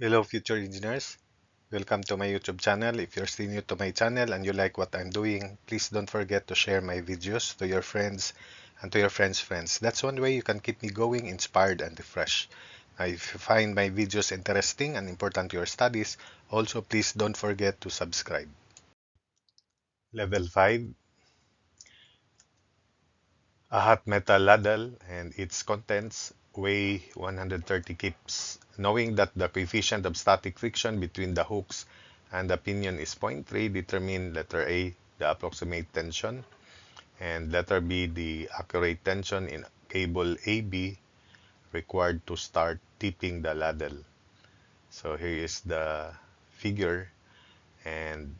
Hello, future engineers. Welcome to my YouTube channel. If you're still new to my channel and you like what I'm doing, please don't forget to share my videos to your friends and to your friends' friends. That's one way you can keep me going, inspired, and refreshed. Now, if you find my videos interesting and important to your studies, also please don't forget to subscribe. Level 5, a hot metal ladle and its contents weigh 130 kips. Knowing that the coefficient of static friction between the hooks and the pinion is zero point 0.3, determine letter A, the approximate tension, and letter B, the accurate tension in cable AB required to start tipping the ladle. So here is the figure, and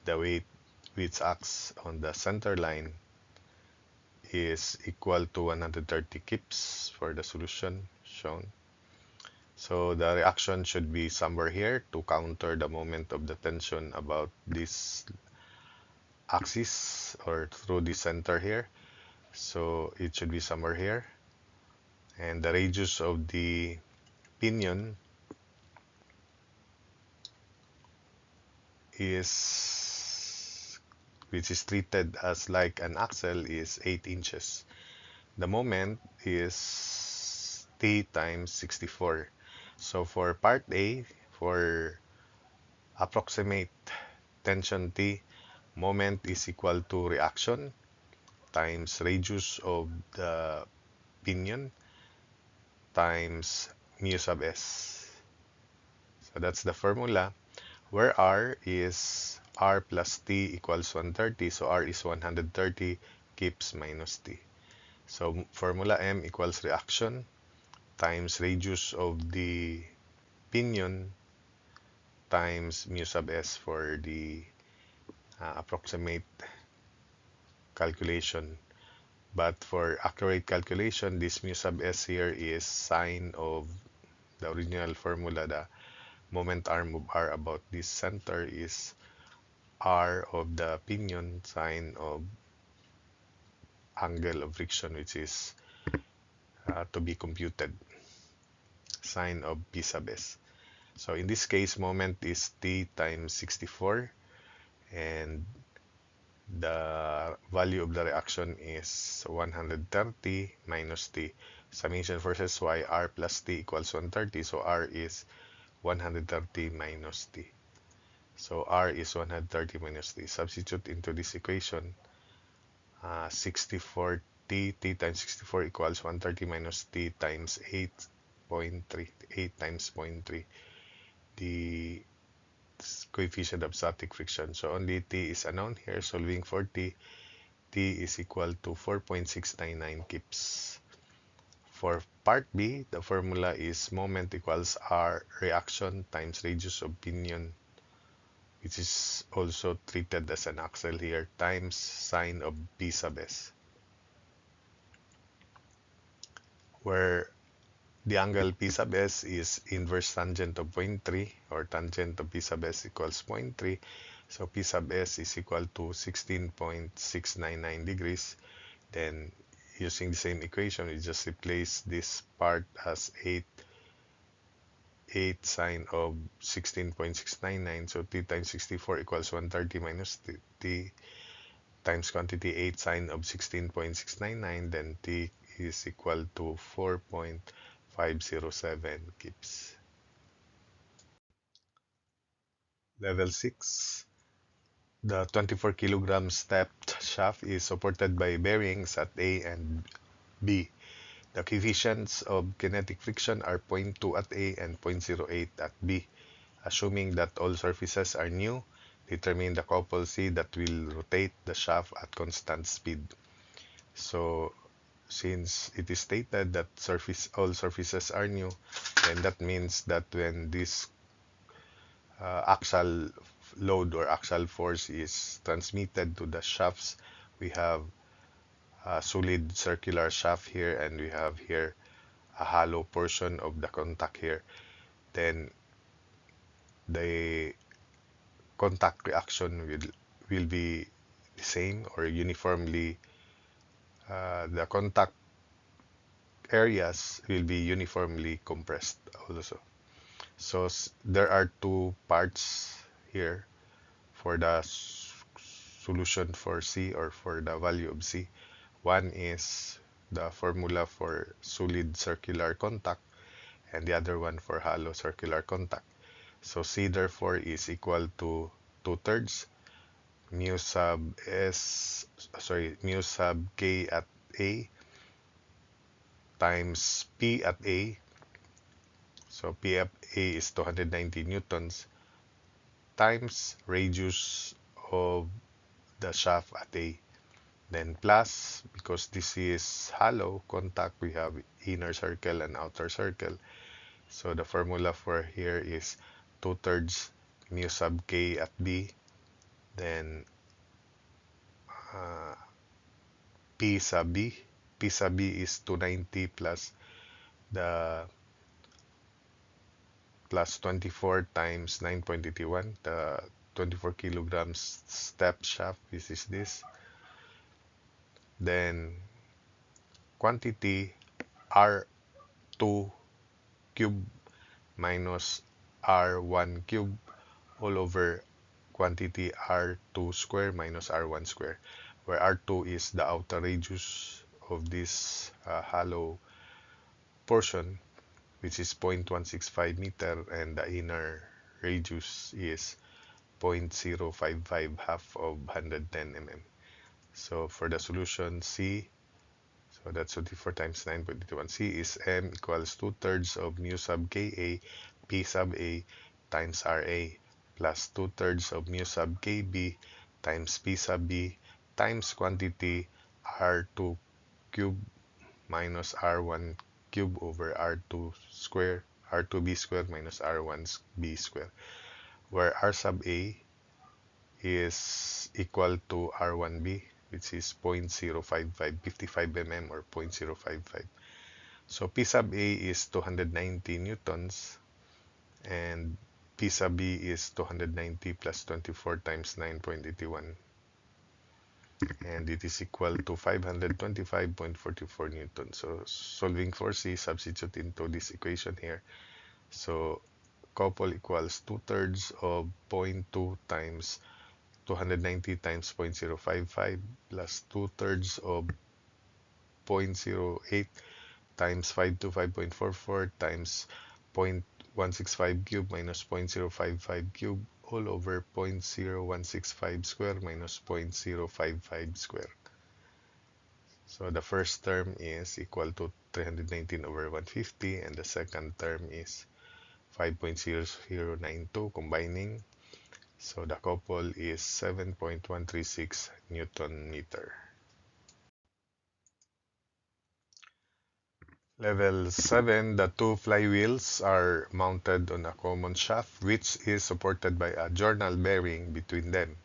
the weight which acts on the center line is equal to 130 kips for the solution shown. So the reaction should be somewhere here to counter the moment of the tension about this axis or through the center here. So it should be somewhere here. And the radius of the pinion is, which is treated as like an axle, is 8 inches. The moment is T times 64. So for part A, for approximate tension T, moment is equal to reaction times radius of the pinion times mu sub s. So that's the formula, where R is R plus T equals 130. So R is 130 kips minus T. So formula M equals reaction times radius of the pinion times mu sub s for the approximate calculation. But for accurate calculation, this mu sub s here is sine of the original formula. The moment arm of R about this center is R of the pinion sine of angle of friction, which is to be computed, sine of P sub s. So in this case, moment is T times 64, and the value of the reaction is 130 minus T. Summation versus Y, R plus T equals 130. So R is 130 minus T. So R is 130 minus T. Substitute into this equation. 64 T times 64 equals 130 minus T times 8.3. 8 times 0.3. The coefficient of static friction. So only T is unknown here. Solving for T is equal to 4.699 kips. For part B, the formula is moment equals R reaction times radius of pinion, which is also treated as an axle here, times sine of P sub s, where the angle P sub s is inverse tangent of 0.3, or tangent of P sub s equals 0.3. So P sub s is equal to 16.699 degrees. Then using the same equation, we just replace this part as 8 sine of 16.699. So T times 64 equals 130 minus T times quantity 8 sine of 16.699. Then T is equal to 4.507 kips. Level 6. The 24 kilogram stepped shaft is supported by bearings at A and B. The coefficients of kinetic friction are zero point 0.2 at A and 0.08 at B. Assuming that all surfaces are new, determine the couple C that will rotate the shaft at constant speed. So since it is stated that all surfaces are new, then that means that when this axial load or axial force is transmitted to the shafts, we have a solid circular shaft here, and we have here a hollow portion of the contact here. Then the contact reaction will be the same or uniformly, the contact areas will be uniformly compressed also. So there are two parts here for the solution for C, or for the value of C. One is the formula for solid circular contact, and the other one for hollow circular contact. So C therefore is equal to 2/3 mu sub mu sub K at A times P at A. So P at A is 290 newtons times radius of the shaft at A. Then plus, because this is hollow contact, we have inner circle and outer circle. So the formula for here is 2/3 mu sub K at B. Then uh, P sub B. P sub B is 290 the plus 24 times 9.81, the 24 kilograms step shaft. This is this. Then quantity R2 cube minus R1 cube all over quantity R2 square minus R1 square, where R2 is the outer radius of this hollow portion, which is 0.165 meter, and the inner radius is 0.055, half of 110 mm. So for the solution C, so that's 24 times 9.81. C is M equals 2/3 of mu sub Ka P sub A times Ra plus 2/3 of mu sub Kb times P sub B times quantity R2 cube minus R1 cube over R2 square, R2b square minus R1b square, where R sub A is equal to R1b, which is 0.055, 55 mm, or 0.055. So P sub A is 290 newtons, and P sub B is 290 plus 24 times 9.81, and it is equal to 525.44 newtons. So solving for C, substitute into this equation here. So couple equals 2/3 of 0.2 times 290 times 0.055 plus 2/3 of 0.08 times 525.44 times 0.165 cube minus 0.055 cube all over 0.0165 square minus 0.055 square. So the first term is equal to 319 over 150, and the second term is 5.0092 combining. So the couple is 7.136 Newton meter. Level 7, the two flywheels are mounted on a common shaft which is supported by a journal bearing between them.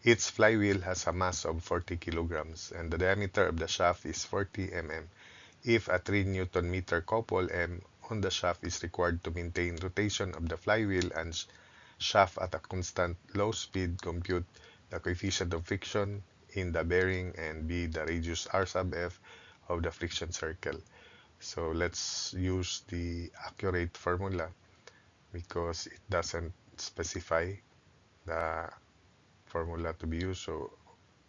Each flywheel has a mass of 40 kilograms and the diameter of the shaft is 40 mm. If a 3 Newton meter couple M on the shaft is required to maintain rotation of the flywheel and shaft at a constant low speed, compute the coefficient of friction in the bearing and B the radius R sub F of the friction circle. So let's use the accurate formula because it doesn't specify the formula to be used. So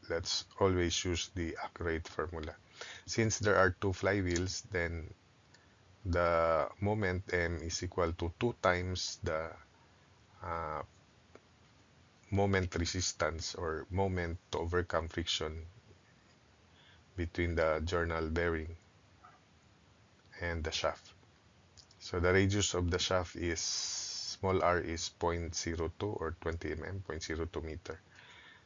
let's always use the accurate formula. Since there are two flywheels, then the moment M is equal to 2 times the uh, moment resistance or moment to overcome friction between the journal bearing and the shaft. So the radius of the shaft is small r is 0.02 or 20 mm, 0.02 meter.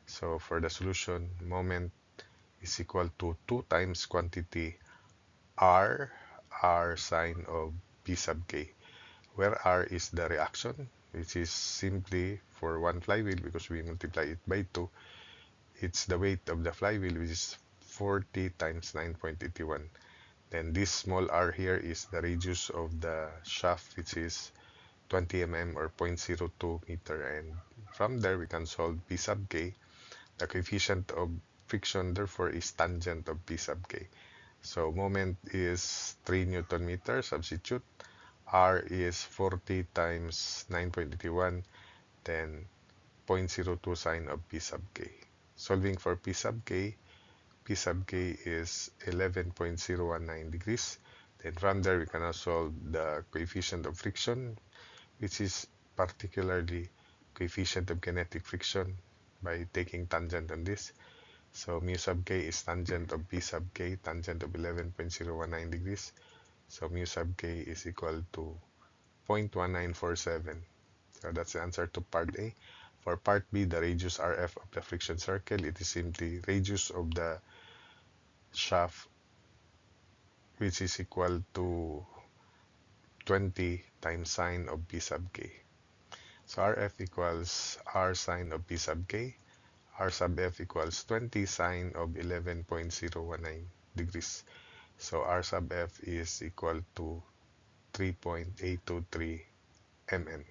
So for the solution, moment is equal to 2 times quantity r sine of P sub k, where r is the reaction, which is simply for one flywheel because we multiply it by 2. It's the weight of the flywheel, which is 40 times 9.81. Then this small r here is the radius of the shaft, which is 20 mm or 0.02 meter. And from there, we can solve P sub k. The coefficient of friction, therefore, is tangent of P sub k. So moment is 3 Newton meter, substitute. R is 40 times 9.81, then 0.02 sine of P sub k. Solving for P sub k is 11.019 degrees. Then from there, we can now solve the coefficient of friction, which is particularly coefficient of kinetic friction by taking tangent on this. So mu sub k is tangent of P sub k, tangent of 11.019 degrees. So mu sub k is equal to 0.1947. So that's the answer to part A. For part B, the radius RF of the friction circle, it is simply radius of the shaft, which is equal to 20 times sine of P sub k. So RF equals R sine of P sub k. R sub F equals 20 sine of 11.019 degrees. So R sub F is equal to 3.823 mm.